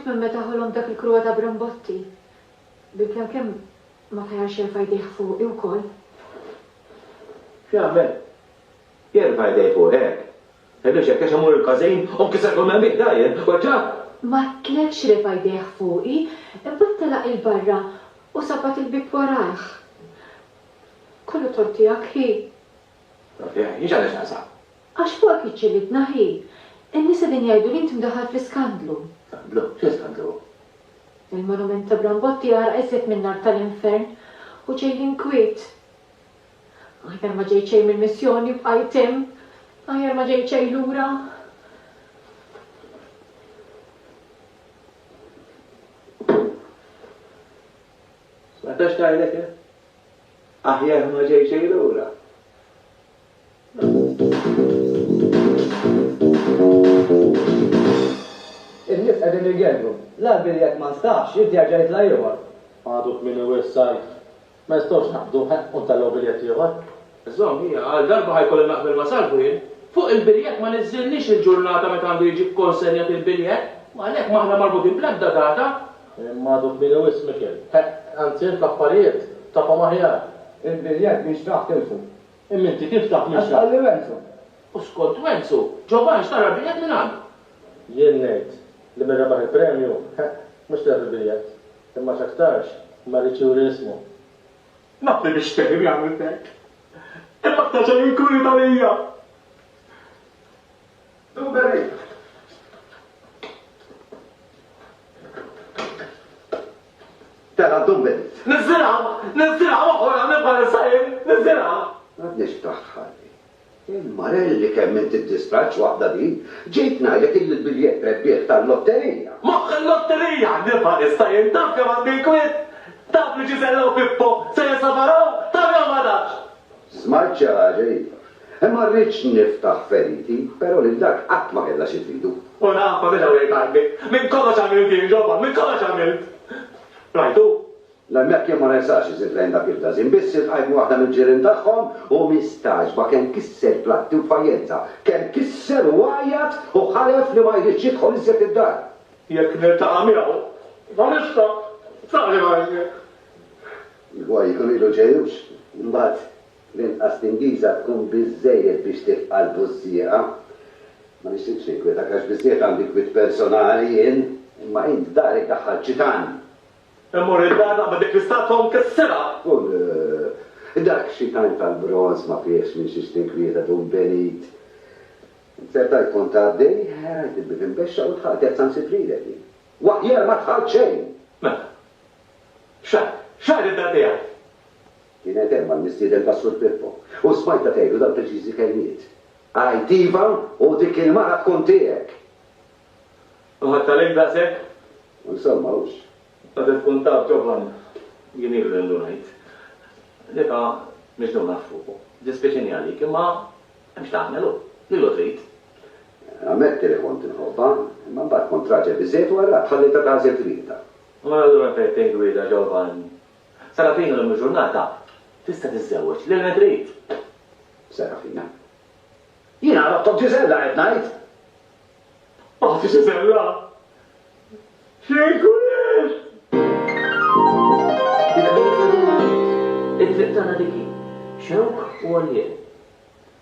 Kont minn meta ħolhom dak il-kruwa ta' Brambotti. Bil-kemm ma tajarx jerfa' jdejh fuqi wkoll. X'jagħmel? Jerfa' jdejh fuq hekk. Ħedex hekk għax amur il-każejn u nkisser hemm bih dajjen, waġġa'. Ma tlekx refa' jdejh fuqi, imbattelaq il-barra u sabat il-bib warajh. Kollu tortijak hi. Jiex għaliex naqsaq. Għax fuqek iċċilitna hi. In-nisa din jgħidu li inti mdaħħal fl-iskandlu. Skandlu? X'skandlu? Il-monument ta' Brambotti għara eżet minn nar tal-infern u ġej l-inkwiet. Aħjar ma ġej ċej mill-missjoni b'qajtem, aħjar ma ġej ċej lura. Smetax tajlek, aħjar ma ġej ċej lura. Il-nis għedin il-għedru, la biljak ma stax, jinti għagġajt la jgħor. Għaduk minn il-wessaj, ma jistax naqbdu un tal-biljet jgħor. Zom, hija, għal darba ħajkolli naqbel ma salbu jien. Fuq il-biljet ma nizzilnix il-ġurnata meta għandu jiġi konsenjat il-biljet, ma għalek maħna marbutin bl-ebda data. Imma għaduk minn il-wiss Mikel. Għanzin l-affarijiet, tafa maħjar. Il-biljak biex taħtilfu. Imminti kif taħ minn Għalli wensu. U skont wensu, ġoban xtara biljet minn għandu. Jien ngħid li minn rebaħ il-premju, mhux taf il-biljet. Imma x'aktarx, ma riċiwri ismu. Naqbel biex teħib jagħmel tek. Imma ktaġa jinkuni tal-ija. Dumberi. Tara Dumberi. Nizziraw, uħra, nibqa nisajim, nizziraw. Għadniex taħħali. Il-marelli kemm inti t-distraċ waħda di, ġejt ngħidlek il-biljet rebbieħ tal-lotterija. Moħħ il-lotterija, nibqa nisajim, taf kemm għandi kwit. Taf li ġisellaw Pippo, se jesabaraw, taf jew ma nafx. Smarċa ġejta. Imma rridx niftaħ feriti, però lil dak qatt ma kellha xi tridu. U nafa biex għawek għandi, minn kollox għamilt jien ġoba, minn kollox għamilt. Rajtu? L-mek jem ma nesax iżid lejn dak il-dazin, biss il-ħajmu waħda mill-ġirin tagħhom u mistax ba kemm kisser platti u fajjenza, kemm kisser u għajat u ħalef li ma jridx jidħol iżjed id-dar. Jekk niltaqa' miegħu, ma nixtaq, saħli ma jgħid. Il-għaj jkun ilu ġejux, imbagħad l-inqas tingiża tkun biżejjed biex tifqal bużżieqa. Ma nixtieqx ninkwetak għax biżejjed għandi kwit personali jien, imma int darek daħħal ċitan. Immur id-dar ma dik l-istatom kissira. Kull dak xitan tal-bronz ma fiex minn xiex tinkwieta dun benit. Serta jkun ta' dej, ħarajt il-bib imbexxa u tħalt jazzan sifrilek. Waħjar ma tħalt xejn. Mela, xar id-dar tiegħek? Kienet hemm mal-mistieden ta' Sur Pippo u smajta tgħidu dal preċiżi kelmiet. Għajtiva u dik il-mara tkun tiegħek. U ħattalek daqshekk? Insomma, hux. Għadet kun taf ġoban jien irrendu ngħid. Dika mhix dun nafuqu. Dispeċini għalik, imma hemmx tagħmelu, lilu trid. Ammetti li kont inħobba, imma mbagħad kont raġel biżejjed wara tħallita tażel twieta. Ma allura fejn gwida ġoban. Sarafina l-ġurnata tista' tiżżewweġ lil ma trid. Sarafina. Jiena għalab Ġisella qed ngħid. Għati Ġisella. Xejn il-triq tagħna diki, xewk u għalien.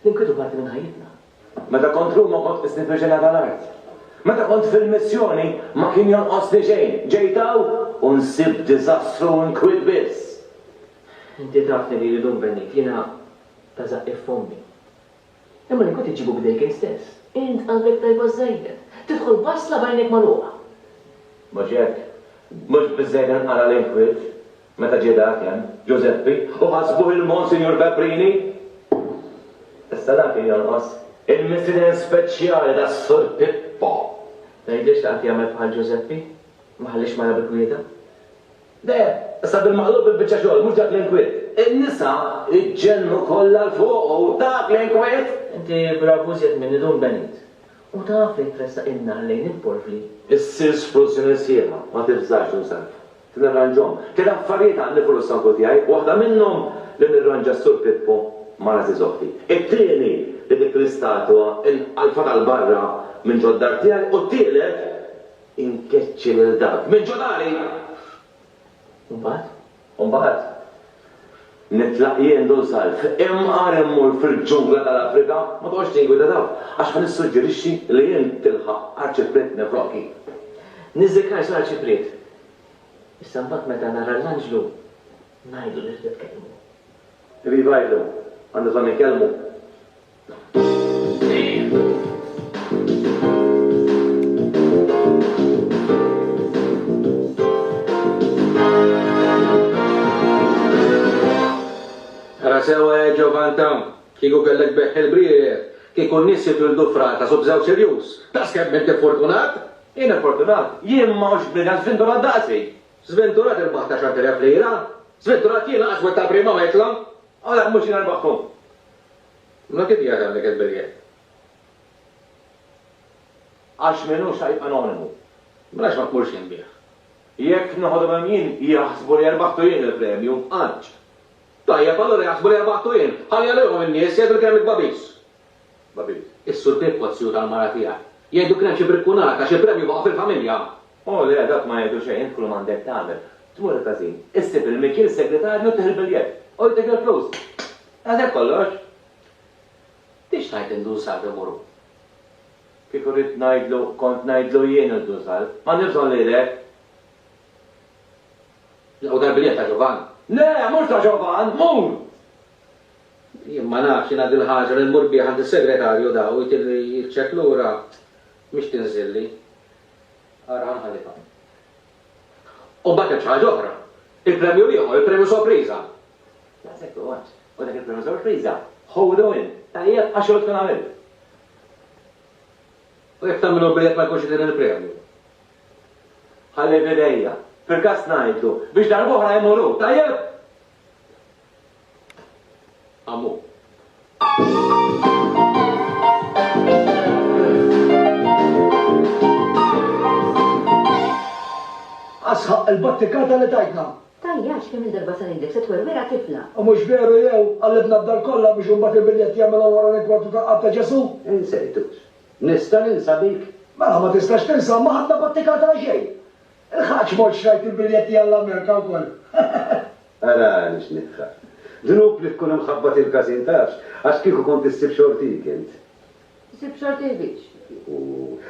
L-inkwitu parti minn ħajjitna. Meta kont Ruma kont isni fil-ġena tal-art. Meta kont fil-missjoni ma kien jonqosni xejn. Ġejtaw u nsib diżastru u nkwit biss. Inti tafni li l-lum bennit, jina tażaq fommi. Imma li kont iġibu bidejk stess. Int għandek tajba żejjed. Tidħol basla bajnek maluqa. Mux jekk, mux bizzejden għala l-inkwit. Meta ġedak jan, Giuseppi, u ħasbu il-Monsignor Peprini. Issa dak jonqos il-missiden speċjali ta' Sur Pippo. Tgħidlix taqt jagħmel bħal Giuseppi? Ma ħallix ma jabek wieda? De, issa bil-maqlub bil-biċċa xogħol, mhux dak l-inkwiet. In-nisa iġġennu kollha l-fuq u dak l-inkwiet. Inti bravużjed minn idun benit. U taf li tressa inna lejn il-porfli. Issir spruzzjoni sieħa, ma tibżax nusarf. T-nirranġom. Keda affarijiet għandi fuq l-sanku tiegħi, waħda minnhom li nirranġa Sur Pippo ma nagħti it-tieni li dik l-istatwa inqalfa tal-barra minn ġoddar tiegħi u t-tielet inkeċċi lil dak. Minn ġodari! Mbagħad? Mbagħad, nitlaq jien dun salf, imqar immur fil-ġungla tal-Afrika, ma toqgħodx tingwida daw, għax ma nissuġġerixxi li jien tilħaq Arċipriet nifroki. Niżżikar sar Arċipriet. Issa mbagħad meta nara l-Anġlu, ngħidu li rrid tkellmu. Viva jgħidu, għandu bżonn nikellmu. Ara sewa Ġovantam, kieku kellek beħ il-brijiet, kieku n-nies jitwildu frata, subżaw serjus. Tas kemm inti fortunat? Jien fortunat, jien mawx bnina żventurat daqsi. Zventurat il-baħta xanterja flira? Zventurat jiena għax ta' prima ma jitlam? Għalek mux jina rbaħħum. Ma kif jgħadam li il-brijiet? Għax minnu xajb anonimu. Brax ma tmurx jinbieħ. Jekk noħodu b'min, jaħsbu li jarbaħtu jien il-premju, għanċ. Tajjeb, allora jaħsbu li jarbaħtu jien. Ħalli għalihom in-nies jgħidu kemm il-babis. Babis. Is-sur Pippozzju tal-mara tiegħek. Jgħidu kien xi brikkunata xi premju baqa' fil-familja. Le, dak ma jgħidu xejn, kull mandek tagħmel. Tmur il-kazin, issib il-mikil segretarju teħil biljet. U jtek il-flus. Għazek kollox. Tix tajt indusal imorru? Kieku rrit najdlu, kont najdlu jien il-dusal. Ma nifżon li lek. U dal-biljet ta' Ġovan. Le, mux ta' Ġovan, mur! Jien ma nafx jina dil-ħaġa li nmur bieħ għand il-segretarju da u jitċek lura mhix tinżilli. Ara ħalifha. U mbagħad hemm ħaġa oħra. Il-premju ieħor, il-premju sorpriża. Għazek u għanċ, u dak il-premju sorpriża. Ħowdu in, tajjeb għax tkun għamil. U jekk tagħmlu biljet ma jkunx din il-premju. Ħalli bidejja, fil-kas ngħidlu, biex darb'oħra jmorru, tajjeb? Għamu. Asħaq il-battikata li tajtna. Tajjax kemm il-darba sa nindek se twerwera tifla. U mux veru jew għallibna b'dal kollha biex unbat il-biljet jagħmilha wara l-ekwartu ta' qabta Ġesu. Insejtux. Nista' ninsa dik. Mela ma tistax tinsa ma ħadna battikata xejn. Il-ħaġ mod xrajt il-biljetti għall-Amerika wkoll. Ara nix nitħar. Dnub li tkun imħabbat il-kazin tafx, għax kieku kont issib xortik int. Sib xorti biex.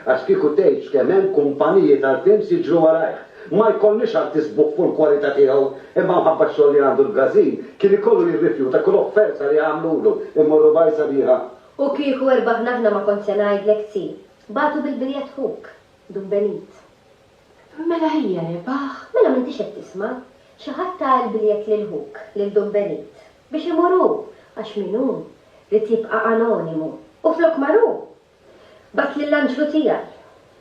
Għax kieku tgħidx kemm hemm kumpaniji tal-tims jiġru warajh. Ma jkollniex għal tisbuq fuq il-kwalità tiegħu, imma mħabbat xogħol li għandu l-gazin, kien ikollu jirrifjuta kull offerta li għamlulu, immorru bajsa biha. U kieku erbaħna ħna ma kont se ngħidlek si. Batu bil-biljet huk, dum benit. Mela hija rebaħ. Mela m'intix qed tisma', xi ħadd ta' l-biljet lil huk, lil dum benit. Biex imorru, għax minnu, li tibqa' anonimu. U flok marru. Bat lill-Anġlu tiegħi.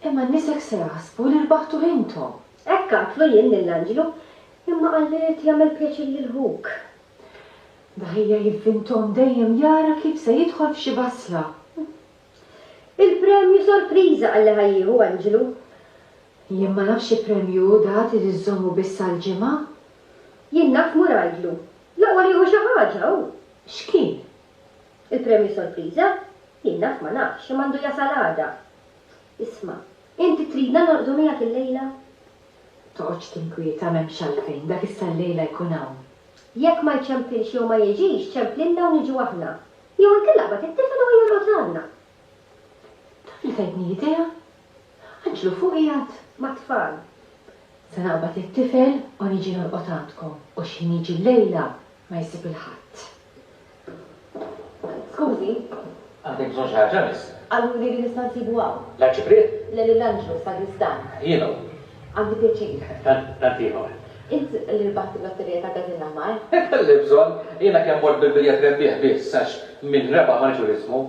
Imma n-nisek se jaħsbu li rbaħtu intom. Ekk għatlu jien lill-Anġlu, imma għalli li jagħmel pjaċir lil huk. Daħija jivvintom dejjem jara kif se jidħol f'xi basla. Il-premju sorpriża għalli ħajjieħu Anġlu. Jien ma nafx premju dat li żommu biss għall-ġimgħa. Jien naf murajdlu. Laqwa li hu xi ħaġa hu. X'kien? Il-premju sorpriża? Jien naf ma nafx, m'għandu jasal għada. Isma', inti tridna norqdu miegħek il-lejla? Toqgħodx tinkwieta m'hemmx għalfejn, dak issa l-lejla jkun hawn. Jekk ma jċempilx jew ma jiġix, ċemplinna u niġu aħna. Jew inkella bad it-tifel u jirrotanna. Taf li tajtni idea? Anġlu fuq qiegħed. Ma tfal. Se naqbad it-tifel u niġi norqod għandkom u x'ħin jiġi l-lejla ma jsib il-ħadd. Skużi, Għandek bżonn xi ħaġa miss. għallu li nista' nsibu hawn. L-Arċipriet? L-Anġlu sagristan. Jiena. Għandi pjaċir. Tant ieħor. Int li rbaħt il-lotterija ta' Gazina Mar? Kelli bżonn, jiena kemm mort bil-biljet rebbieħ biss għax minn reba ma nixu ismu.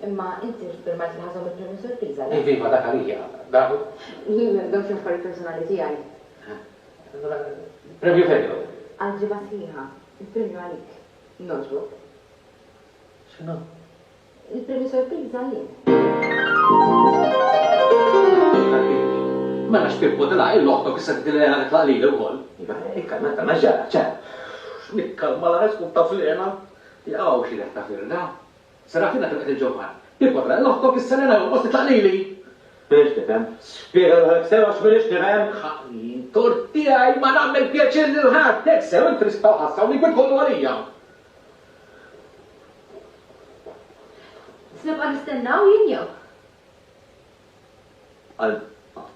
Imma inti firmajt li ħażhom il-premju sorpriża. Iva dak għalija. Daħu. Dawn xi affarijiet personali tiegħi. Premju fejn? Għal-ġibha sħiħa, il-premju għalik. Noġbok. X'inhu? Il-premju sorpriża jien. Ma nax Pippo dila il-loħto kissa t-dilena nitlaq li l-għol. Ikkalma ta' maġġara, ċa. Nikkalma la ħesku ta' flena. Jgħaw xi ta' firda. Serafina tilqet il-ġovan. Pippo dila il-loħto kissa l-ena u titlaq li. Minix tifhem? Spiega ruħek sew għax minix tifhem? Torti għaj ma nammel pjaċir l-ħat, teksew intristaw ħassaw li kollu għalija. Snibqa nistennaw jinjew.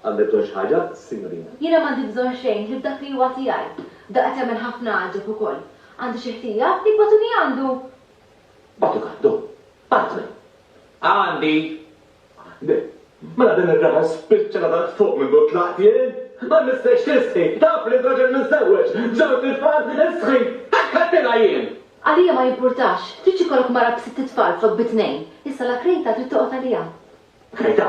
Għandek ħaġa, signorina? Jiena m'għandi bżonn xejn li b'dak li huwa tiegħi. Daqqa tagħmel ħafna għaġeb ukoll. Għandi xi ħtija li batuni għandu. Batu għandu, batni. Għandi. Mela din ir-raħa spiċċa la fuq minn dut laqtien. Ma nistax tisħi, taf li d-raġel minsewweġ, ġewt il-tfal isħi, takkattila jien. Għalija ma jimpurtax, trid ikollok mara b'sitt tfal flok bitnejn. Issa la krejta trid toqgħod għalija. Krejta?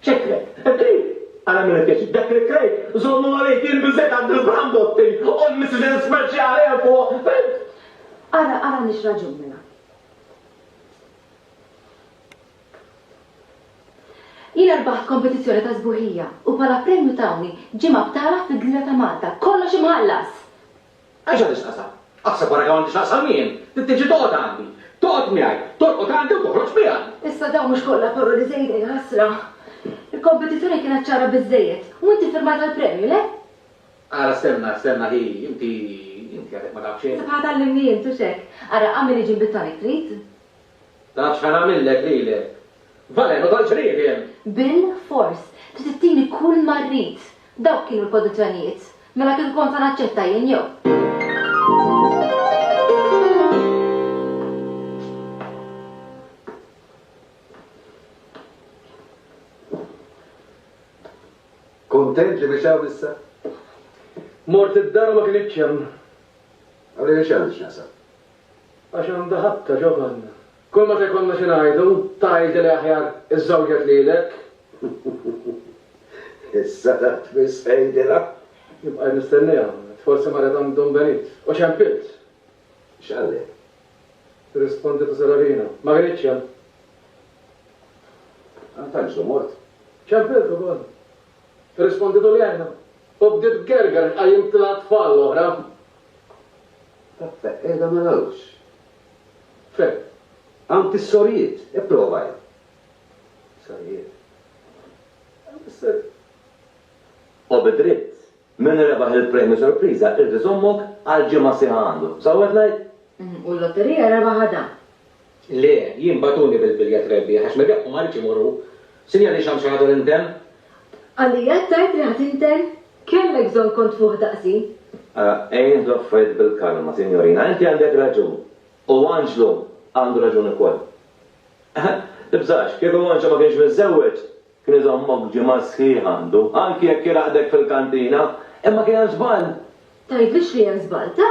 ċekrek, krejt. Għana minn il-keċi, dak il-krejt, zommu għalek jien bizzet għand il-brambotti, u n-missġen speċjali għafu. Ara nix raġun minna. Jina rbaħt kompetizjoni ta' zbuħija u pala premju tawni ġimma btala fil-Gżira ta' Malta, kollox imħallas. Għaxa nixqasa? Aqsa barra għan nixqasa mien, t-tiġi toqot għandi, toqot miħaj, torqot għandi u toħroġ miħaj. Issa daw mux kolla parru li zejda jħasra. Il-kompetizjoni kienet ċara bizzejiet, u inti firmat għal-premju, le? Ara stenna hi, inti għadek ma tafxie. Sabħat għallimni jintu xek, ara għamili ġimbittani trit. Taf xan għamillek li le. Vale, ma talġ rivjen. Bil-fors, t-tittini kull marrit. Dawk kienu l-kondizjonijiet. Mela kien konta naċċetta jien jew. Kontent li biex issa? Mort id-dar ma kienx hemm. Għalli xan x'nasa. Għax għandha ħabta ġobanna. Kull ma konna xi ngħidu, tgħid li aħjar iż-żawġet lilek. Issa tat biss ħejdilha. Jibqa' nistennija, forsi maret għandhom benit. U ċempilt. X'għalli? Rispondi ta' Salarina. Ma kienx hemm. Għantanġu mort. ċempilt ukoll. Risponditu li għajna. U bdiet gerger għajim tlat tfal oħra. Taffe, edha ma lawx. Fej. Għanti s-sorijiet, provaj. Sorijiet. U bidritt, minn rebaħ il-premju sorpriza, irriżommok għal-ġimma siħa għandu. Sawet najt? U l-lotterija rebaħa da. Le, jien batuni bil-biljet rebbi, għax ma bjaqku marriċ imorru. Sinja li xamxa għadu l-intem? Għalli tajt li ħatinten, kellek zon kont fuq daqsi. Ejn doffajt bil-kalma, signorina, inti għandek raġun. U Anġlu għandu raġun ukoll. Tibżax, kieku Anġlu ma kienx mizzewweġ, kien iżommok ġimgħa sħiħ għandu, anki jekk jiraqdek fil-kantina, imma kien hemm żball. Tajdlix li hemm żball, ta?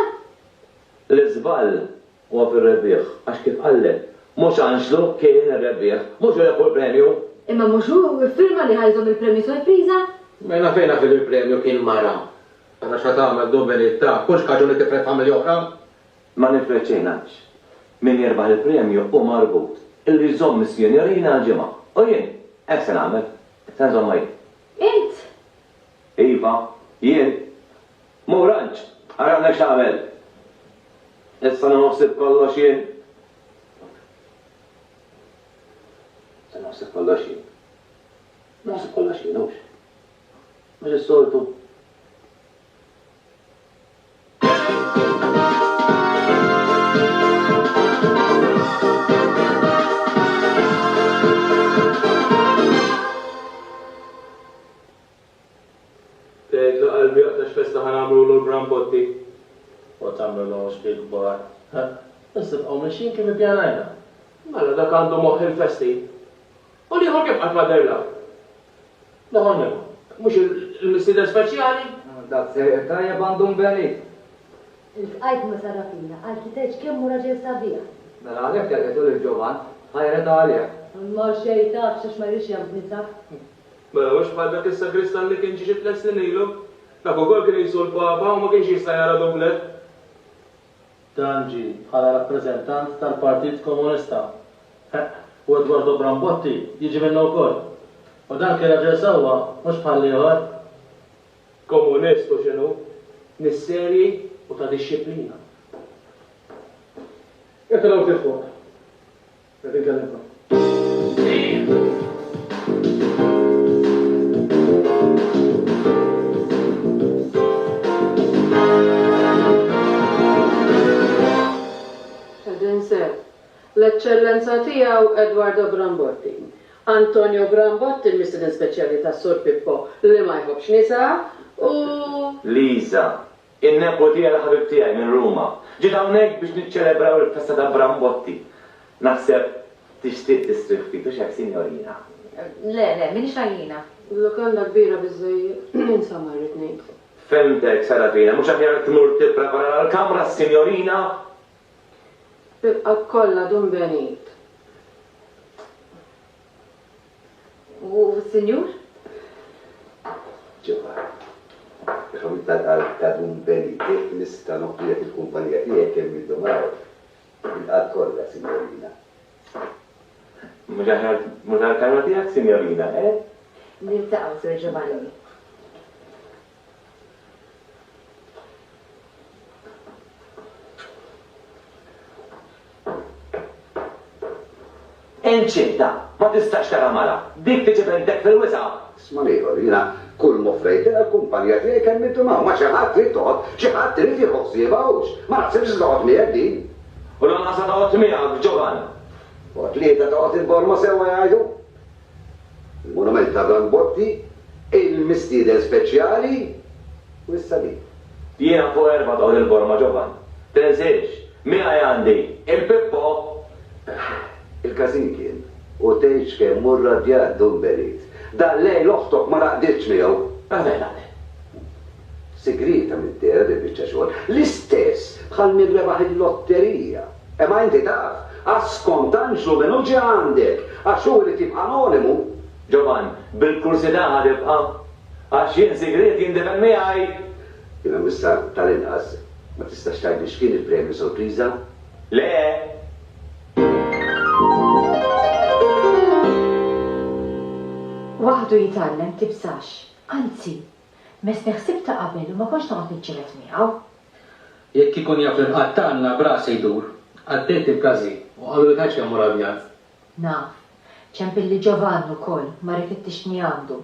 L-iżball huwa fir-rebbieħ, għax kif qallet, mhux Anġlu kien ir-rebbieħ, mhux hu jieħu l-premju. Imma mhux hu firma li ħajżhom il-premju sorpriża? Mela fejna fil-premju kien mara. Għana xatamel dubbelit ta' kux kaġuni tifret familji oħra? Ma nifreċejnax. Min jirbaħ il-premju u marbut. Illi jżomm mis-signorina għal-ġimgħa. U jien, hekk se nagħmel. Se nżomma jien. Int? Iva, jien. Muranċ, għargħana x'tagħmel. Issa nħossib kollox jien. Se nħossib kollox jien. Nħossib kollox jien, hux. Mhux is-soltu. Tgħidlu qalbi għaqta x'festa ħanamlu l-Brambotti. U tagħmlu l bil kbar. Issa bqgħu mexjin kif ippjanajna. Mela dak għandu moħħ il-festi. U liħor kif qatt ma dejla. Daħor minn. Mhux il-mistieda speċjali? Dak se tajjeb għandhom benit. Il-tqajt ma sarrafina, għal-kiteġ kemm raġel sabija. Mela għalek telqetu l-ġovan, ħajret għalek. Mar xej taf xax ma rix jambnita. Mela mhux bħal dak is-sagristan li kien xi tliet snin ilu. Dak ukoll kien jisu l-papa u ma kienx jista' jara dublet. Dan ġi bħala rappreżentant tal-Partit Komunista. U Edwardo Brambotti jiġi minnu wkoll. U dan kien raġel sewwa mhux bħal ieħor. Komunist u x'inhu? Nis-serji u ta' disċiplina. Jekk law tifhom. Qed inkellimkom. L-Eccellenza tiegħu Edwardo Brambotti. Antonio Brambotti, il-Mistiden Speċjali tas-Sur Pippo li ma jħobbx nisa u Lisa, in-nepo tiegħi l-ħabib tiegħi minn Ruma. Ġiet hawnhekk biex niċċelebraw il-festa ta' Brambotti. Naħseb tixtieq tistrih ftit u x'hekk sinjorina. Le, minix rajjina. l-lokanda kbira biżejjed ninsa marrit ngħid. Femtek, Sarafina, mhux aħjar tmur tipprepara l-kamra s-sinjorina? Bilqa kollha dun benit. U s-senjur? Ġewa, jħom ta' dun benit, nista' noħdijek il-kumpanija tiegħek kemm jiddomaw. Bilqa kollha, signorina. Mhux aħjar kamra tiegħek, sinjorina, eh? Niltaqgħu, Sir Giovanni. Enċinta, ma tistax tara mala, dik tiġibendek fil-wisa. Isma' ieħor, jiena kull mofrejt il-kumpanija tiegħek kemm jiddomaw, ma xi ħadd trid toqgħod, xi ħadd trid jħossibhawx. Ma naħsibx toqgħod miegħek din. U lanqas toqgħod miegħek, Giovanni. U tlieta toqgħod il-borma sewwa jgħidu. Il-monument ta' Brambotti, il-mistieden speċjali u s-salim. Jiena fuq erba' toqgħod il-borma, Giovanni. Tinsiex, miegħi għandi il-Pippo. Il-kazin kien, u tgħidx kemm mur radjat dun benit. Dan lej l-oħtok ma raqditx miegħu. Għavela. Segreta mid-dera di biċċa xogħol. L-istess bħal min rebaħ il-lotterija. Ma inti taf, għaskont anġlu minn uġi għandek, għax hu li tibqa' anonimu. Giovanni, bil-kursidà ħadibqa' għax jien segret jindefen miegħi. Jiena missa tal-inqas, ma tistax tgħidli x'kien il-premju sorpriża? Le, Waħdu jitgħallem tibsax, anzi, mes neħsib ta' qabel u ma konx noqgħod niġġieled miegħu. Jekk ikun jaf l-inqatt tagħna brasi jdur, għaddejt il-każi u qalu li tgħidx kemm rabjat. Naf, ċempilli Giovanni wkoll ma rifittixni għandu.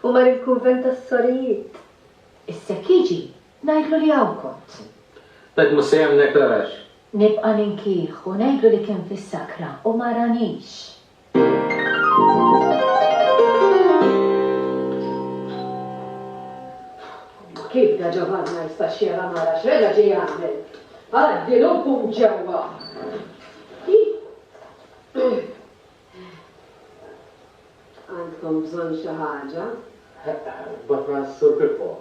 U mar il-kunvent tas-sorijiet. Issek jiġi, ngħidlu li hawn kont. Dak mhux se jagħmlek tarax. Nibqa' ninkieħ u ngħidlu li kien fis-sakra u ma ranix. Kif da Giovanni ma jistax jara mara x'reġa' ġej jagħmel? Għaddilu kum ġewwa. Għandkom bżonn xi ħaġa? Batna s-sur Pippo,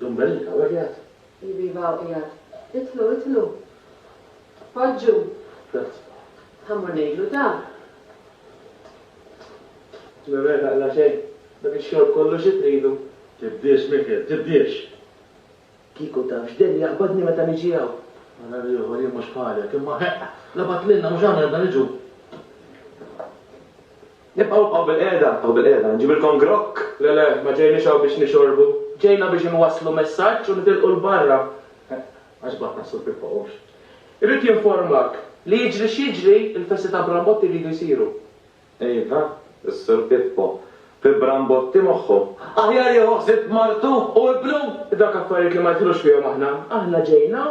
dun benita, għarjat. Jibiva u qiegħed. Itlu. Poġġu. Ħammur ngħidlu dan. Mewera għalla xejn, dak ix-xogħol kollu xi tridu. Tibdiex, Mikel, tibdiex. Kiku taf x'den jaqbadni meta niġi hawn. Għana li juħor jien mhux bħalek, imma labat lilna mhux għamel da niġu. nibqgħu bil-qiegħda, nġibilkom grokk. Le, ma ġejniex hawn biex nixorbu. Ġejna biex inwasslu messaġġ u nitilqu l-barra. Għax batna s-sur Pippo għux. Irrid jinformak li jiġri x'jiġri il-festi ta' Brambotti jridu jsiru. Iva, s-sur Pippo, fi Brambotti moħħu. Aħjar jħossib martu u iblu. Dak affarijiet li ma jidħlux fihom aħna. Aħna ġejna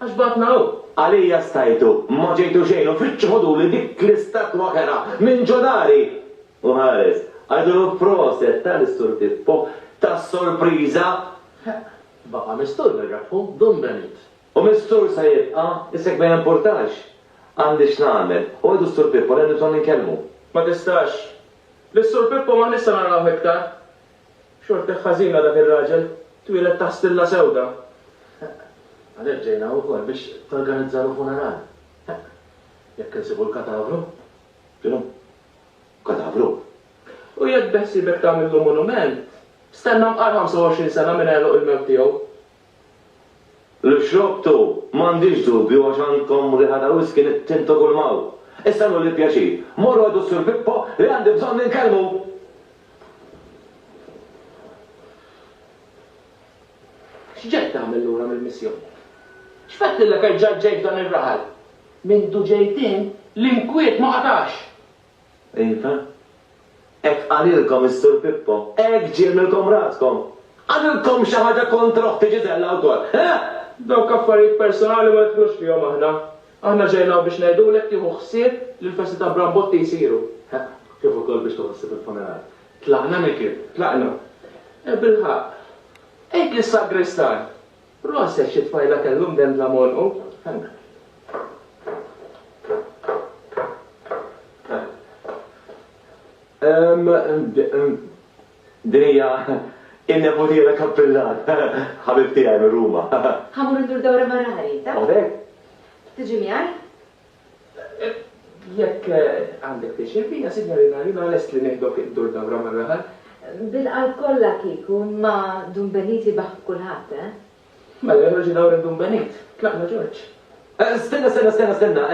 għax batna hu. Għalija stajtu, ma ġejtu xejn u fitxħodu li dik l-istatwa kera minn ġodari. U ħares, għajdu proset tal-sur Pippo tas-sorpriża. Baqa mistur nerrafu, dun benit. U mistur sa jibqa, issek ma jimportax. Għandi x'nagħmel, u għajdu s-sur Pippo l-għandu ton nkellmu. Ma tistax. L-sur Pippo ma nista' naraw iktar. Xorta ħażina dak ir-raġel, twilet ta' stilla sewda. Għalek ġejna u kol biex t-organizzaru funeral. Jekk nsibu l-katavru? Kinu? Katavru? U jekk beħsibek tagħmillu monument, stenna mqar 25 sena minn għelu il-mewt tiegħu. L-xrobtu, m'għandix dubju għax għandkom riħada whisky nittintu kull maw. Issa li pjaċir, morru għadu s-sur Pippo li għandi bżonn ninkellmu. X'ġejt tagħmel lura mill-missjoni? X'fett lilek ġejt dan ir-raħal? Mindu ġejtin l-inkwiet ma qatax. Iva, ek għalilkom is-sur Pippo, ek ġilmilkom raskom. Għalilkom xaħġa kontra uħti Ġizella wkoll, eh? Dawk affarijiet personali ma jidħlux fihom aħna. Aħna ġejna biex ngħidulek tieħu ħsieb li l-festi ta' Brambotti jsiru. Kif ukoll biex toħossib il-funeral. Tlaqna minn kif, tlaqna. Bilħaq, ejk is-sagristan. Rosek xi tfajla kellhom den la monqu. Dinija, il-nepotija kappellan, ħabibti għaj minn Ruma. Ħamur ndur dawra marrari, ta' Għodek? tiġi miħaj? Jekk għandek t-xirfina, signorina, jina l-est li neħdok id-dur dawra marrari. Bil-qalb kollha kieku ma Dumbeniti baħ kulħadd, eh? Mela jħroġi dawra Dumbenit, tlaqna Ġorġ. Stenna.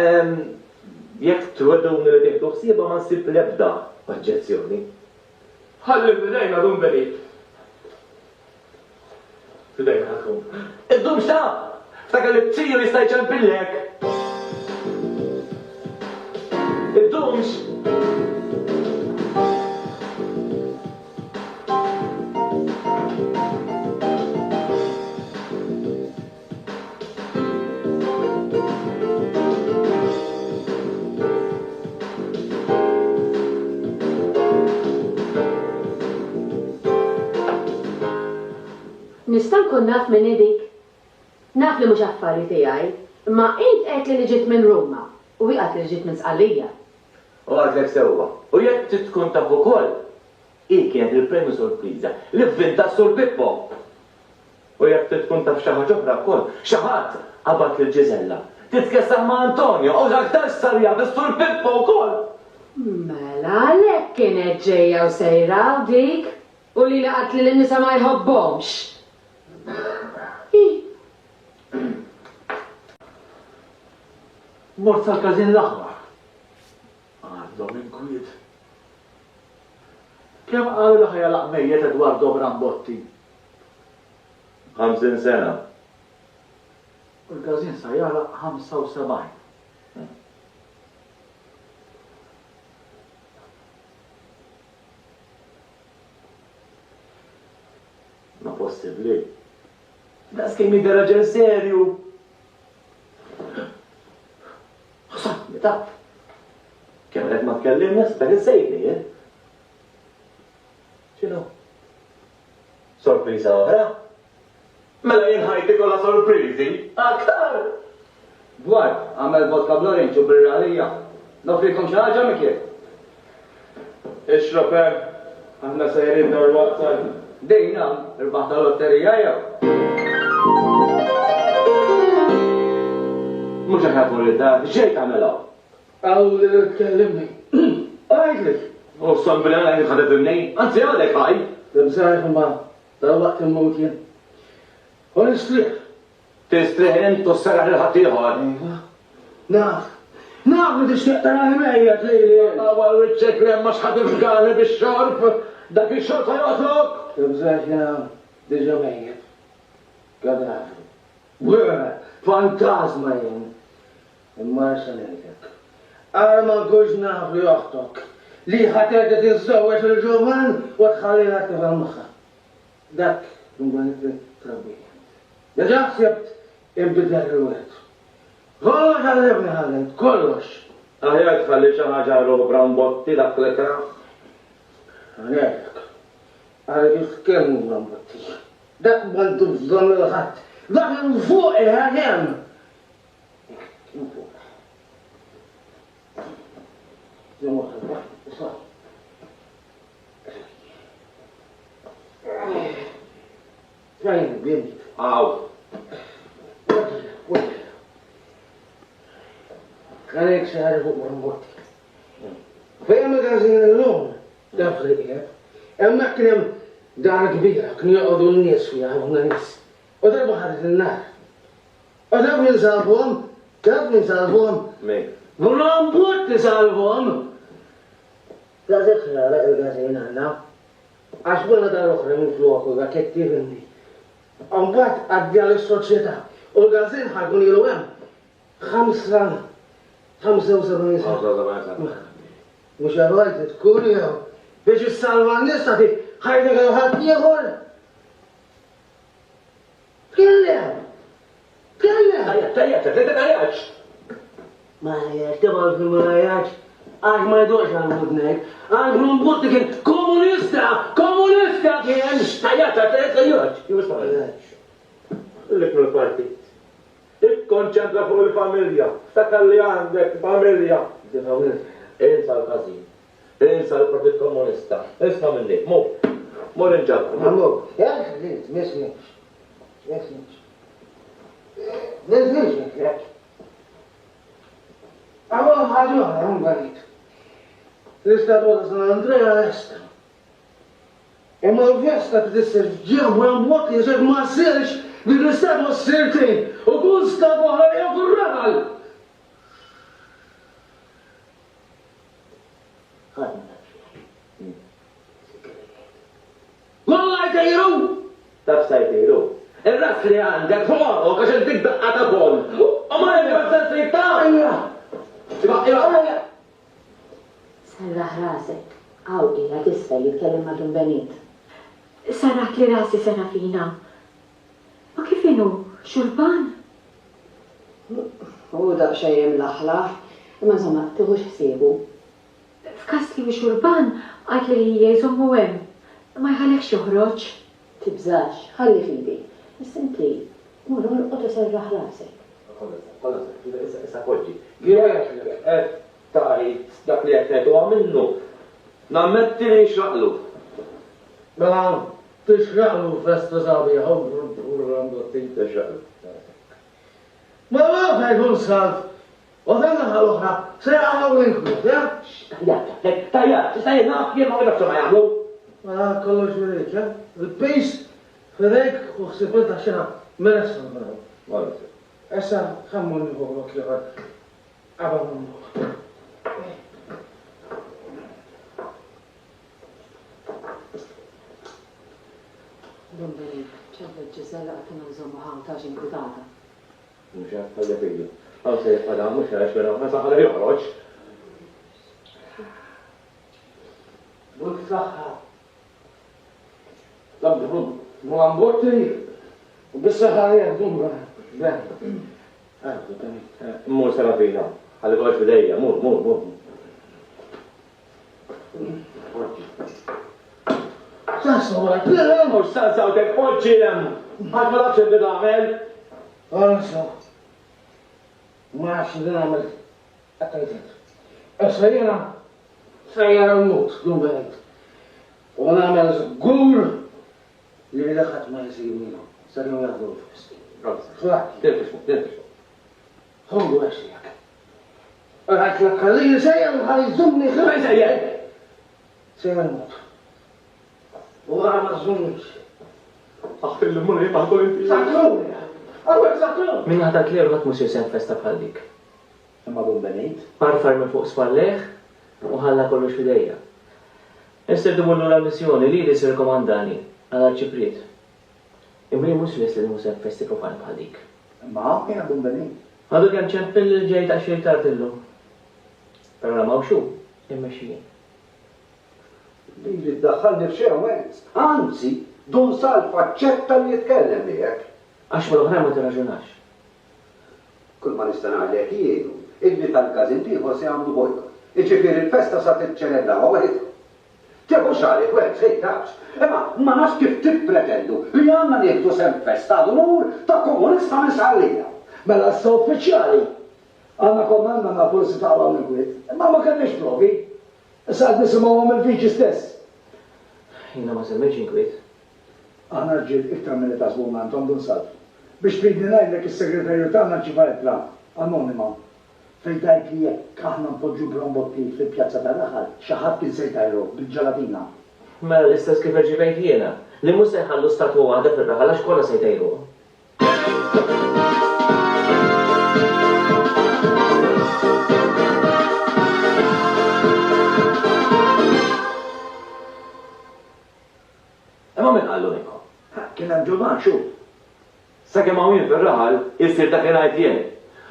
Jekk t-għaddu li tiħdu ħsieba ma nsib l-ebda oġġezzjoni. Ħalli bidejna Dumbenit. Bidejna ħakum. Id-dum xta! Ftakar li t-tiju jistajċan pillek. Id-dumx! Nista' nkun naf minn dik. Naf li mhux affari tiegħi, imma int qed li ġiet minn Ruma u hi qed li ġiet minn Sqallija. U għadlek sewwa. U jekk tkun taf ukoll, hi kienet il-premju sorpriża li vvinta Sur Pippo. U jekk tkun taf xi ħaġa oħra wkoll, xi ħadd qabad lil Ġisella. Titkessaħ ma' Antonio u aktar sarja bis-Sur Pippo wkoll. Mela għalhekk kienet ġejja u sejra dik u li laqat li l-nisa ma jħobbhomx. Mort tal-kazin l-aħmar. Għandhom inkwiet. Kemm qalu li ħajja laqmejjet Edwardo Brambotti? 50 sena. U l-kazin sa jara 75. Ma possibli. Das kien mi deraġel serju. Ħasabni taf. Kemm qed ma tkellimna sbek insejtni, eh? X'inhu? Sorpriża oħra? Mela jien ħajti kollha sorpriżi. Aktar! Dwar, għamel vodka Blorenċu bil-ralija. Nofrikom xi ħaġa Mikjel? Ixrob hemm, aħna sejrin dar waqt Dejna, irbaħ tal-lotterija jew. Mhux ħafu li da, xejn tagħmelha. Għaw li tkellimni. Għajdlek. U son bil-għana għin ħadet il-nej, għanzi għalek għaj. Timsaħ ma, tal-waqt immut jien. U nistriħ. Tistriħ intu s-saraħ il-ħatiħor. Naf. Naf li tixtieq taraħi mejja tlejli. Għawal rċek li għemma xħadim f'għani bix-xorb, dak il-xorb ħajotlok. Timsaħ jena diġa mejja. Kadafri. Wera, fantazma jen. Imma xaneltek. Għara ma nkunx naf li joħtok. Li ħaterġa tiżżawweġ il-ġovan u tħallina tifhem magħha. Dak kumbanit trabbija. Deġa ħsibt imbidel il-wet. Kollox għallibni ħallet, kollox. Aħjar tħalli xi ħaġa ruħ Brambotti dak li tra. Għalek. Għalek kif kelmu Brambotti. Dak bantu bżonn il-ħadd. Dak il-fuq il-ħagħem. Fajn, bimit. Għaw. Għalek xaħri fuq Brambotti. Fejn magazin l-lum, l-Afrika, emma kienem dar kbira, kien joqodu l-nies fija, għavna nis. U darba ħadet il-nar. U darba ninsalfom, darba ninsalfom. Min? Brambotti salfom. Għazet xara il-gazin għanna. Għax bħana dar-oħra minn floku, għaketti għindi. Għambat għaddi għal-soċieta. U l-gazin ħakun ilu għem. 75 sena. Mux għarrajt, tkun jew. Biex il-salva n-nistati, ħajda għal-ħat jieħor. Kellem! Kellem! Tajja, tajja, tajja, tajja. Ma jgħax, tibal fil-murajax, għax ma jdux għal-mudnek, għax Brambotti kien komunista kien! Tajjata, tajjata, Lik mill-partit. Ikkonċentra fuq il-familja. Ftakar li għandek familja. Insa l-kazin. Insa l-Partit Komunista. Isma minni. Mor inġabba. Mamma, jgħax, nisnix. Għamma ħagħu għam għanit. L-istatua ta' San Andrea esta. Imma l-festa t-tissir ġew Brambotti jisir ma s-sirx li l-istatua s-sirtin u kull statua ħarja fil-raħal. Walla jtejru! Taf sajtiru. Il-ras li għandek fuqo għax il-dik daqqa ta' bol. U ma jibba Sarraħ rasek, għaw ila tista jitkellem ma' Dumbenit. Sarraħ li rasi Serafina. Ma kifinu, xurban? U daqxajjem laħlaħ, imma insomma, tuħux ħsiebu. F'kas li xurban, għajt li jizommu hemm. Ma jħalekx joħroġ. Tibżax, ħalli fidi. Istinti, muru l-qotu sarraħ rasek. Issa poġġi. Tajt, dak li għetnetu għamillu. Nammetti li xraqlu. Mela, tixraqlu festa sabiħa u Brambotti. Tixraqlu. Ma fejkun salf. U danna ħal-uħra, sejħa u l-inkut, ja? Tajjat, naf jien ma għidabċa ma jgħamlu. Ma kollox mirrik, ja? Il-pejs fedek u xsifilta xena meressa l-braw. Essa xammun nħuħlok jgħad. Għabba munnu. Dumbenit, ċabba ġizella għatuna nżommu ħamtax inkwitata. Mux għaf, għalja fili. Għaw se jifadam, mux għax vera, ma saħħa li joħroġ. Dik saħħa. Brambotti u bis-saħħa li għaddum Mur Serafina, għalli għax bidejja, mur. Sasawra, Mux sawtek, poġġilem. Għax ma labx il-bida għamel. Għansa. Ma għax li għamel. Għattajtet. Essa jena n-mut, Dumbenit. U għamel zgur li l-ħat ma jisibinu. Sarjum jgħaddu l-festi. Tirfixmu. Hongu għaxijak. Għat l-kalli sejja għal-zumni xħaj sejja. Sejja n-mut. U għama zumni. Aħfir l-mur jibħaħdu inti. Sakruni. Għawek sakruni. Min għadak li rħat musir sen festa bħal dik. Imma Dumbenit. Parfar minn fuq spalleħ u ħalla kollox fidejja. Istir dimullu la-missjoni li sir komandani għal ċipriet. Imri mus li musir festi profani bħal dik. Ma kien Dumbenit. Għadu kien ċempil ġej ta' xejtat illu. Pero la mawxu, immexxijin. Li d-daħħalni f'xewent. Anzi, Dun Salf aċċetta li jitkellem miegħek. Għax mal-oħra ma tirraġunax. Kull ma nista' ngħidlek jienu, illi tal-każin tieħor se jagħmlu bojkot. Iġifieri il-festa sa tiċċelebra waħedhom. Tebu xarik, wek, sejtax. Imma ma nafx kif tippretendu li għandna nieħdu sem festa d-unur ta' komunista misħallija. Mela s-uffiċjali. Għanna komanda na forsi ta' għal il-kwit. Ma kellix provi. Issa għad nisimaw għam il-fiġi stess. Jina ma semmeċ inkwit. Għanna ġil iktar mill ta' zbunant għandun Salf. Biex tridni ngħidlek is-segretarju tagħna ċifajtla anonima. Fejtajt li jekk aħna npoġġu Brambotti fil-pjazza tar-raħal, xi ħadd insejtajlu bil-ġalatina. Mela l-istess kif irġivejt jiena. Li mhux se jħallu statwa waħda fir-raħal għax kollha sejtajlu. Imma min għallu nikom? Kien hemm ġurnan xu. Sakemm hawn fir-raħal jissir dak li ngħid jien.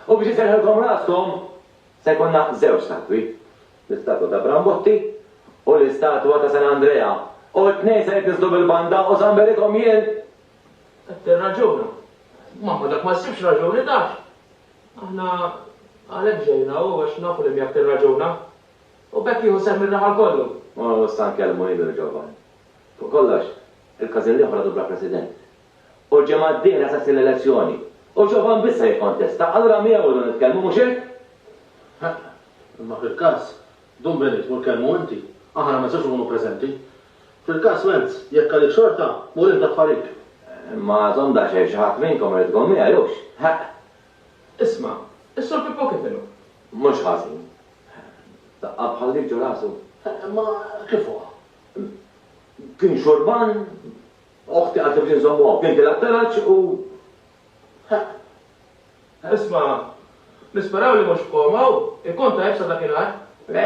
U biex iserħilkom raskom, se jkollna żewġ statwi. L-istatwa ta' Brambotti u l-istatwa ta' San Andrea. U t-tnejn se jitnislu bil-banda u sanberikom jien. Għattir raġuna. Mamma dak ma ssibx raġuni dak. Aħna Għalek ġejna u għax nafu li mjak tirraġuna. U bekk jieħu sem ir-raħal kollu. U stan kelmu jidu ġovan. Fuq kollox, il-kazin liħor għadu bla president. U ġemma d-dina sa' l-elezzjoni. U ġovan bissa jikontesta, allura mija u nitkellmu mux hekk? Ma fil-kas, Dumbenit mur kelmu inti, aħna ma sax ikunu preżenti. Fil-kas Wenz, jekk għalik xorta, mur inta tfarik. Ma zonda xej xaħat minnkom rrid għom mija jux. Isma, is-sur Pippo kif inhu? Mux ħasin. Daqqa bħal ġu rasu. Ma kif huwa? Kien xorban, uħti għadli bġin zommu għaw, kien dil-attaraċ u... Isma, nisperaw li mux komaw, ikon ta' jibsa dakinhar. Le,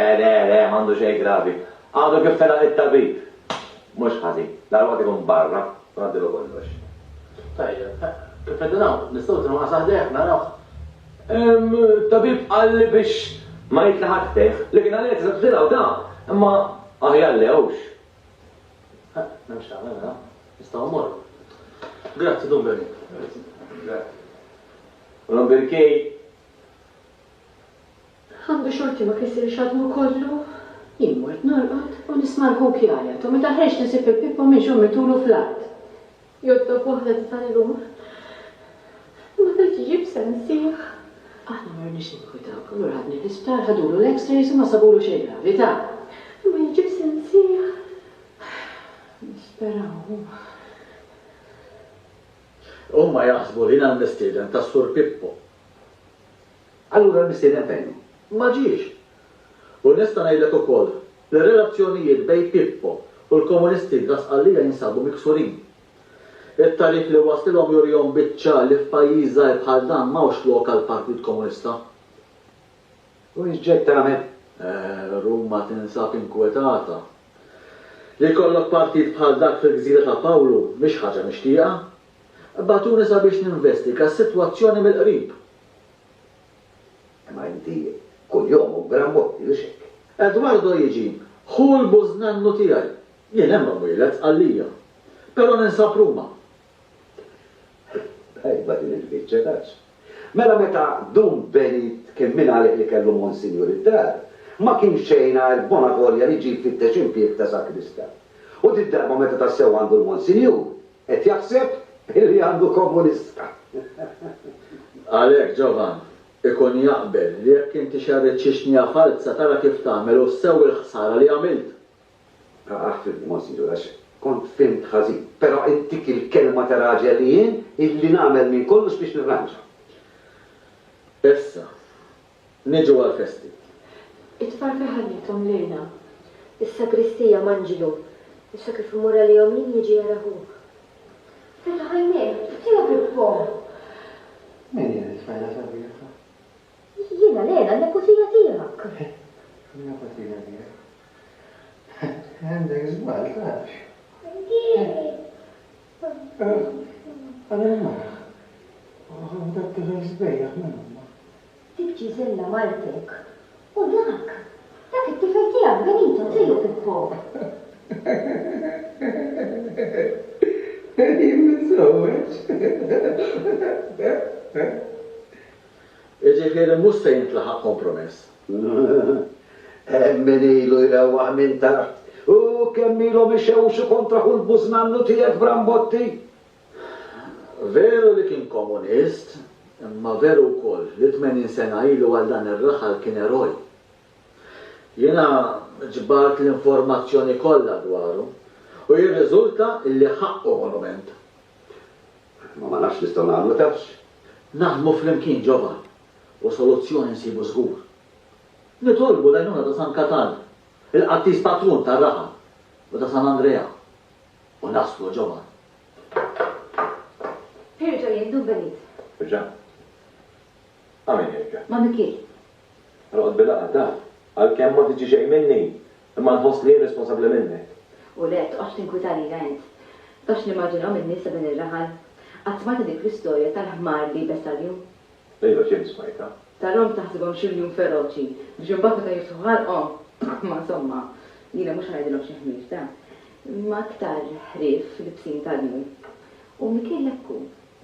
għandu xej gravi. Għandu kif tela it-tabib. Mux ħasin, l-għalwat ikun barra, għandilu kollox. Tajjeb, kif edinaw, nistaw t-nu għasaħdeħ, naraw. Tabib għalli biex ma jitlaħat teħ, li kien għalli t-tilaw da, imma aħjar li għawx. Nemx għamela, nistaw morru. Grazzi, Dumberi. Rombirkej. Għandu xorti ma kissir xadmu kollu. Jimmort norqot u nisma l-ħuk jajet u meta ħreġ nisib il-Pippo minn xummitulu fl-art. Jottob waħda t-tanilum. Ma t-ġib sensiħ. Aħna ma rnix nikwitaw, allura ħadni l-isptar, ħadulu l-X-rays u ma sabulu xej gravi, ta' ma jġib sensiħ. Nisperaw. Umma jaħsbu li jina l-mistiden ta' Sur Pippo. Allura l-mistiden fejn? Ma ġiex. U nista' ngħidlek ukoll li relazzjonijiet bejn Pippo u l-komunisti grasqallija jinsabu miksurin. it-tarif li waslilhom jurihom biċċa li f'pajjiż żgħir bħal dan m'hawnx lokal Partit Komunista. U iġġek tagħmel? Ruma tinsab inkwetata. Li jkollok partit bħal dak fil-Gżira ta' Pawlu mhix ħaġa mixtieqa. Batuni sabiex ninvestiga s-sitwazzjoni mill-qrib. Ma inti kuljum u Brambotti u xek. Edwardo jiġi, ħu l-bużnannu tiegħi. Jien hemm mwieled għalija. Però ninsab Ruma. Ejba din il-biċċetax. Mela meta Dumbenit kien min għalek li kellu Monsinjur id-dar, ma kien xejna l-bona volja li ġi fit-tex impjeg ta' sakrista. U d-darba meta tassew għandu l-Monsinjur, et jaħseb li għandu komunista. Għalek, Ġovan, ikun jaqbel li jekk inti xarret xiexnija falsa tara kif tagħmel u sew il-ħsara li għamilt. Fil Monsignor, għax kont fimt ħażin, però intik il-kelma ta' raġel li jien illi nagħmel minn kollox biex nirranġa. Issa, niġu għal-festi. It-tfal feħallithom lejna. Is-sakristija manġilu. Issa kif imura li jomlin jiġi jaraħu. Feta ħajnek, tija Pippo. Min jien it-tfajla sabiħa? Jiena Lena, l-neputija tijak. L-neputija tijak. Għandek żball, tafx. Għana marra. Dak kif il-żbejjaħ minn umma. Tibġi zella Maltek. U dak it-tifel tijak Benito tiju Pippo. Iġifieri mhux se jintlaħaq kompromess. Min ilu jrawwaħ minn taħt. U kemm ilhom ixewxu kontra kull bużnannu tiegħek Brambotti. Veru li kien komunist, imma veru wkoll li 80 sena ilu għal dan ir-raħal kien eroj. Jiena ġbart l-informazzjoni kollha dwaru u jirriżulta li ħaqqu monument. Ma nafx nistgħu nagħmlu tafx. Naħdmu flimkien Ġovan u soluzzjoni nsibu żgur. Nitolbu l-għajnuna ta' San Katan, il-qattis patrun ta' Raħal u ta' San Andrea. U naslu Ġovan. Irġa jendu Benit. Irġa. Għamin jirġa. Ma Mikil. Roqt bil-qadda, għal-kem ma tiġi xej minni, imma nħoss li responsabli minni. U le, toqgħodx tinkwitani għajnt. Toqgħodx nimmaġinaw min-nisa din ir-raħal. Qatt smajta dik l-istorja tal-ħmar li bes-tal-jum. Ejba ċem smajta. Tal-rom taħsibhom xil-jum feroċi, biex imbagħad meta jiftu ħalqhom. Ma insomma, jiena mhux ngħidilhom xi ħmiex ta' ma aktar ħrief fil-bsin tal-jum. U Mikil lekku,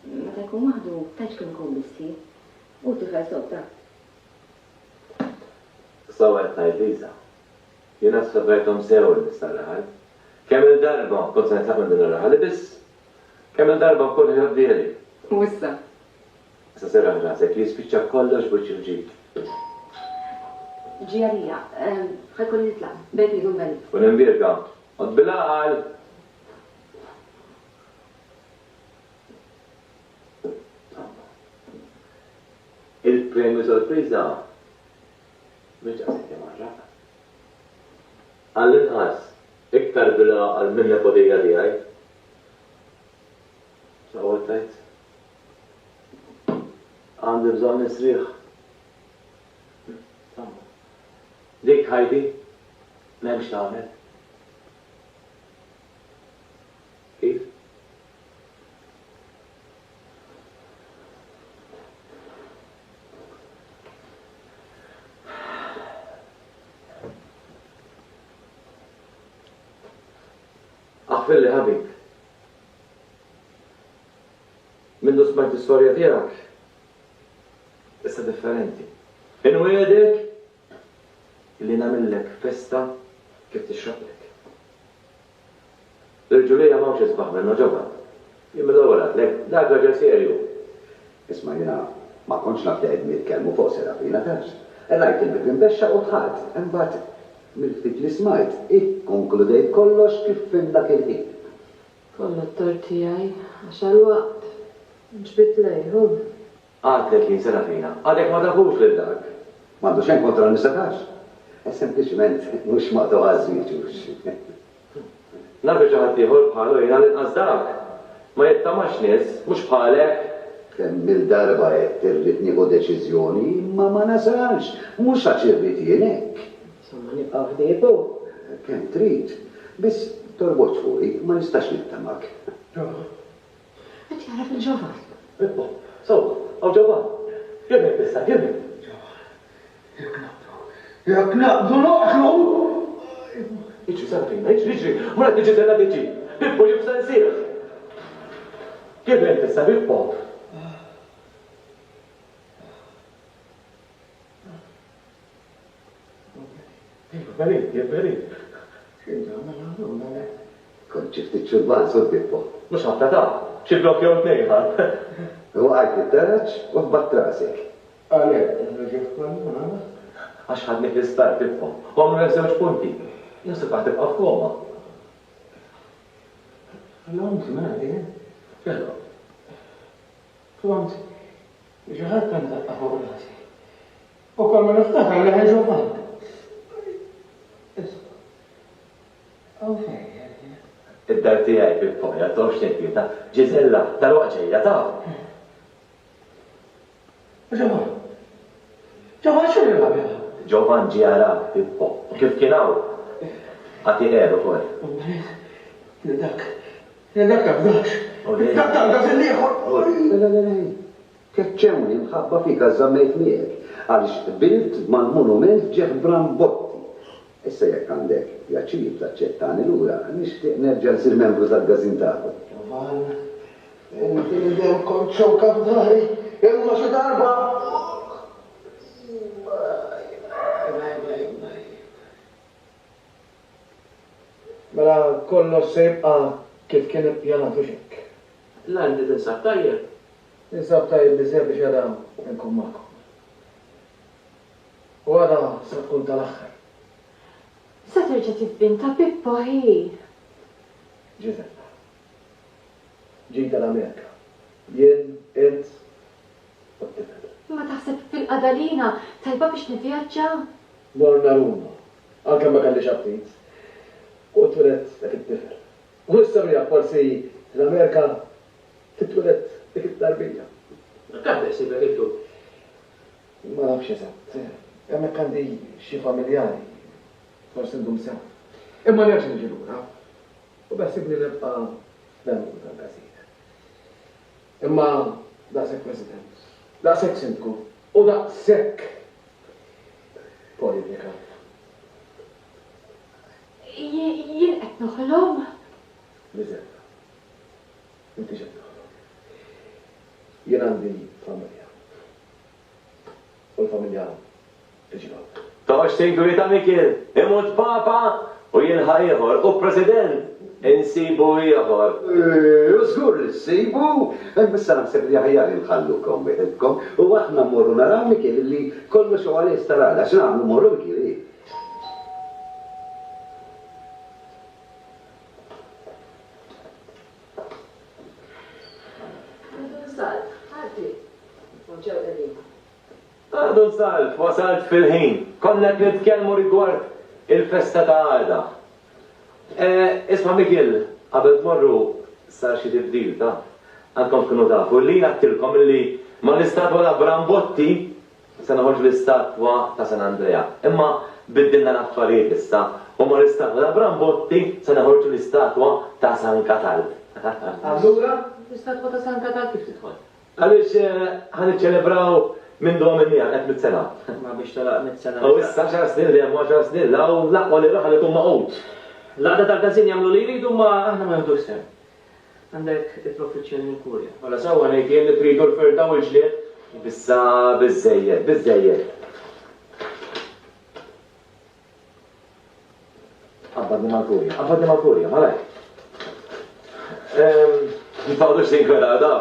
meta jkun waħdu taġ kien ikun bissi, u tifel sodda. Sawet tajt Liza. Jena s-sabrajtom sew l-istarraħal. Kemm il-darba kont se nitlaq minn din ir-raħal, biss kemm il-darba wkoll ħirabdieli. U issa? Issa serraħ rasek li jispiċċa kollox biex jirġik. Ġijarija, ħajkun nitlaq, bejt li dumbeni. U l-imbirka, għod bil-għal. Il-premju sorpriza biex għasek marra. Għall-inqas, iktar bil-għal minna podija li għaj. Għawattajt. Għandi bżon nisriħ. Dik ħajdi, memx taħmel. Kif? Aħfilli ħabib. Mindu smajt istorja tijak. Issa differenti. Inwedek li namillek festa kif tixrablek. L-irġulija mawx isbaħ minnu ġoba. Jimmil l-għolat, dak raġel serju. Isma jina, ma konċ naf li għedmi t-kelmu fuq serafina tax. Rajt il-bibin bexxa u tħad, imbat mill-ftit li smajt, ikkonkludejt kollox kif dak il-ħin. Kolla t-torti għaj, għaxal waqt. Ġbit lejhom. Għadlek jien serafina, għadek ma tafux l-dak. Mandu xejn kontra n-nisakax. Sempliciment, mux ma toħazziċux. Nabi ġaħatiħor bħalu jina l-inqas dak. Ma jittamax nis, mux bħalek. Kemm il-darba jettirrit nieħu deċiżjoni, ma nasalx, mux għaċirrit jenek. Somma nibqaw ħdiebu. Kemm trid, biss torbot fuqi, ma nistax nittamak. Għet jara fil-ġovan. Bibbo, sawa, għaw ġovan. Jemmek bissa, jemmek. Jak naqdu noqlu! Iġri sarfina, iġri, mara tiġi zella tiġi. Bibbo ġib sansir. Jemmek bissa, Bibbo. Jemmek. Kont ċifti ċurban sur Bibbo. Mux ħabta ta' xi blokki u t-nejħa. U għajt il-taraċ u f'bat rasek. Għalek, n-ġifman, Għax ħadnik l-istar Bibbo. U għamlu għek zewġ punti. Jusib għatib għafkoma. L-għont mali, Kello. Kont, ġaħat kan daqqa fuq rasi. U kol ma niftakar li ħeġu fan. Għaw fej, Id-dar tijaj Bibbo, jattox nekki ta' Ġizella, tal-waqġeja ta' ġaħat. Ġaħat xo li għabja? Ġovan ġiara Bibbo. Kif kienaw? Għati għedu kol. Dak għabdax. Dak għabdax il-liħor. Keċċewni mħabba fika zammejt miegħek. Għalix bilt mal-monument ġeħ Brambotti. Issa jekk għandek pjaċir taċċettani l-ura, nixtieq nerġa' nsir membru tal-gazin tagħkom. Ġovan, inti l-dem kont xewka f'dari, imma xi darba. Mela kollox se jibqa' kif kien ippjanat u xekk. L-għandi tinsab tajjeb. Ninsab tajjeb biżejjed biex għadha nkun magħkom. U għada se tkun tal-aħħar. Sa terġa' tibbin ta' Bibbo hi. Ġiżella. Ġej tal-Amerika. Jien, int, u t-tifel. Ma taħseb fil-qadalina tajba biex nivvjaġġa? Morna Ruma, anke ma kellix aptit. U twilet dak it-tifel. U issa mija forsi l-Amerika titwilet dik it-tarbija. Kadda jsibek iddu. Ma nafx eżatt. Hemmhekk għandi xi familjari. Forsi ndum sew. Imma nerġa' niġi lura. U beħsibni nibqa' membru tal-gazina. Imma daqshekk President, daqshekk Sindku u daqshekk politika. Jien qed noħolhom. Liżetta. Inti x'qed noħolhom. Jien għandi familja. U l-familja tiġi Toħx tinkwieta Mikil, imut papa u jilħaq ieħor u president insibu ieħor. Żgur li ssibu, bissa naħseb li aħjar inħallukom wieħedkom u aħna mmorru naraw Mikil li kollox huwa għalih starala x'nagħmlu mmorru Mikil. Għadu salf, wasalt fil-ħin. Konnet nitkellmu rigward il-festa ta' għada. Isma' Mikil, qabel tmorru sar xi tibdil ta' għandkom tkunu tafu li għattilkom li ma l-istatwa ta' Brambotti se noħorġu l-istatwa ta' San Andrea. Imma biddilna l-affarijiet issa u ma l-istatwa ta' Brambotti se noħorġu l-istatwa ta' San Katal. Allura? L-istatwa ta' San Katal kif tidħol? Għaliex ħaniċċelebraw minn domini għanet mit-sena. Ma biex talaq mit-sena. U issa 10 snin li hemm 10 snin la u laqwa li raħal ikun maqut. Laqda tal-kazin jagħmlu li jridu ma aħna ma jagħmlu sem. Għandek il-profezzjoni mill-kurja. Wala sewwa ngħid jien li tridu l-firda u l-ġlied. Bissa biżejjed, biżejjed. Abbadni mal-kurja, malaj. Nfawdux tinkwera da.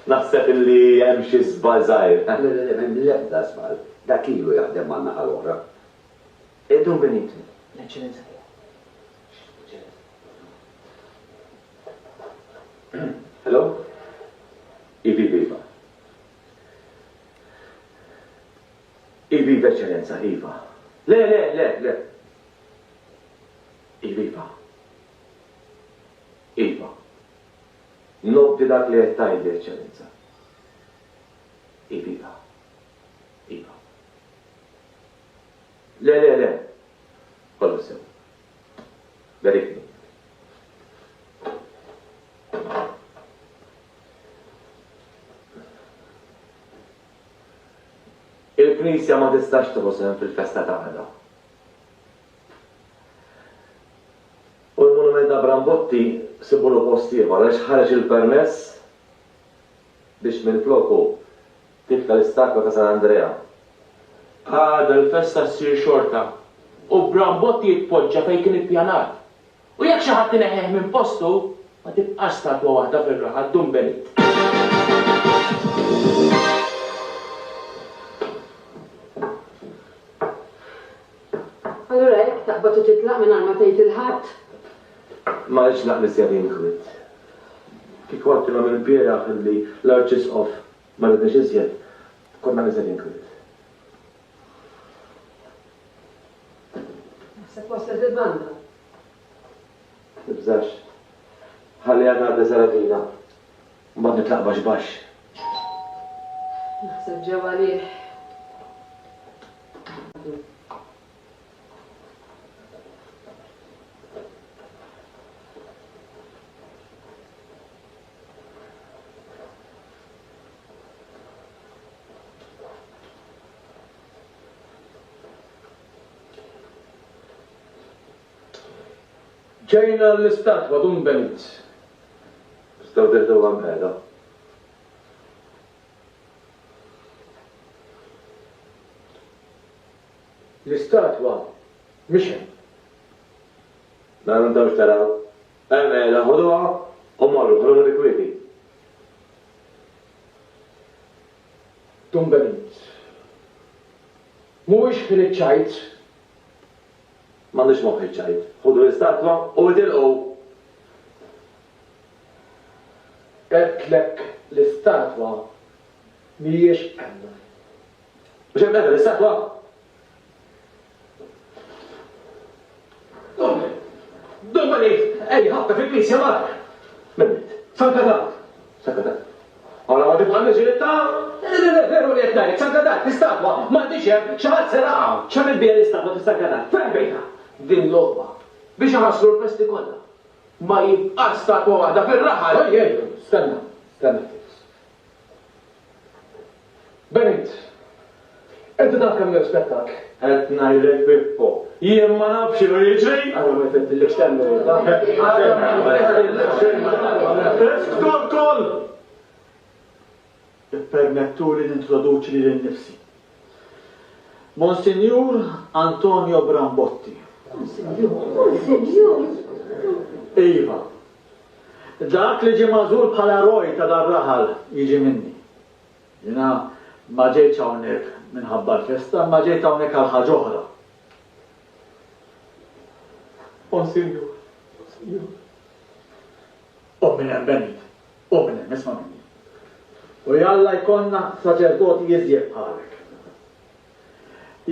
Naħseb illi hemm xi żball żgħir. L-ebda żball, dak ilu jaħdem għandna għal-oħra. Dun Benito, l-eċċellenza. Hello? Ivi viva. Ivi b'eċċellenza, Iva. Le. Iviva. Iva. Nobdi dak li qed tgħidli eċċellenza. Iviva. Le. Kollu sew. Verifni. Il-Knisja ma tistax tħossem fil-festa ta' għada. U l-monument ta' Brambotti sibulu post ieħor għax ħareġ il-permess biex mill-floku tibqa l-istatwa ta' San Andrea. Għada l-festa ssir xorta u Brambotti jitpoġġa fejn kien ippjanat. U jekk xi ħadd ineħħeħ minn postu, ma tibqax statwa waħda fir-raħal Dun Benit. Allura jekk taqbad u titlaq minn ma tgħid il-ħadd. Ma rridx naqli sjadin kwit. Kik wattilhom il-bieraħ li l-Arċisqof ma rridx iżjed, konna niżedin kwit. Naħseb waslet il-banda. Tibżax. Ħalli għadha għadda saratina. Mbagħad nitlaq baxbax. Naħseb ġew għalih. Ġejna l-istatwa Dun Benit. Staw dirdu għamela. L-istatwa mixen. Ma nandawx taraw. Għamela, ħoduha u marru, ħodu l-ikwiti. Dun Benit. Mhuwiex kien iċċajt. M'għandix moħħ iċċajt. Ħodu l-istatwa u tilqgħu. Qedtlek l-istatwa mhijiex hemm. Mhux hemm l-istatwa? Dun Benit, ej, ħabta fil-knisja mark. Minnit. Sankadat. Għala ma tibqa' niġilita? Veru li qed ngħid, Sankadat, l-istatwa m'għandix hemm xi ħadd seraqha. ċamil bija l-istatwa ta' Sankadat? Fejn bejta? Din l-ogħba biex iħassru l-festi kollha. Ma jibqax statwa waħda fir-raħal. Ejjej, stenna. Benit, inti taf kemm nirrispettak. Qed ngħidlek Pippo. Jien ma nafx x'inhu jiġri. Għallu ma jfeddilekx temmu. Kol! Permettu li nintroduċi li l-nifsi. Monsignor Antonio Brambotti. Monsignor. Iva. Dak li ġi mażur bħala roj ta' dar raħal jiġi minni. Jina ma ġejtx hawnhekk minħabba l-festa, ma ġejt hawnhekk għal ħaġa oħra. Monsignor. Ominem Benit, ominem, isma' minni. U jalla jkonna saċerdoti jiżjed bħalek.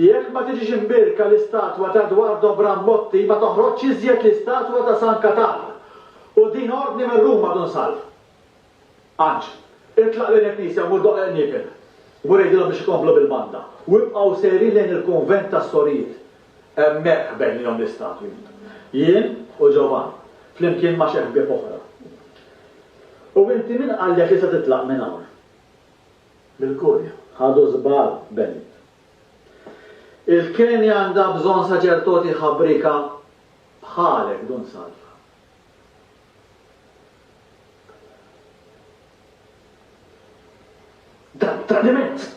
Jekk ma tiġix imbirka l-istatwa ta' Eduardo Brambotti ma toħroġx iżjed l-istatwa ta' San Katar. U din ordni minn Ruma dun salv. Anċ, itlaq l-Eknisja u doq l-Nikel. U rejdilhom biex ikomplu bil-banda. U ibqgħu sejrin lejn il-konvent ta' Storijiet. Hemmhekk bejnihom l-istatwi. Jien u Ġovan, flimkien ma' xeħbieb oħra. U inti min qallek li se titlaq minn hawn? Bil-kurja. Ħadu żbal Benit. Il-Kenja għandha bżonn saċerdoti ħabrika bħalek dun salva. Tradiment!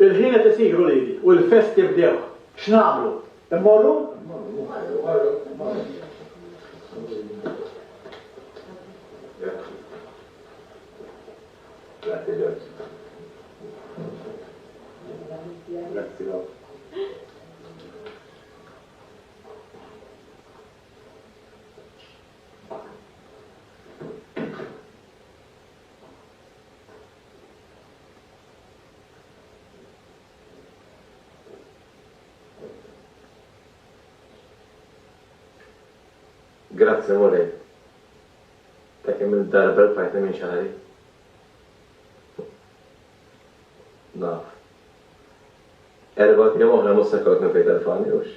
Il-ħin qed isiru lili u l-festi bdew. X'nagħmlu? Immorru? Grazie Giorgio. Grazie Rob. Grazie amore. Ta' kemm il-darba l-fajtna minn xahri. Naf. Erba' jom oħra mussa kawt minn fejn telefoni ux.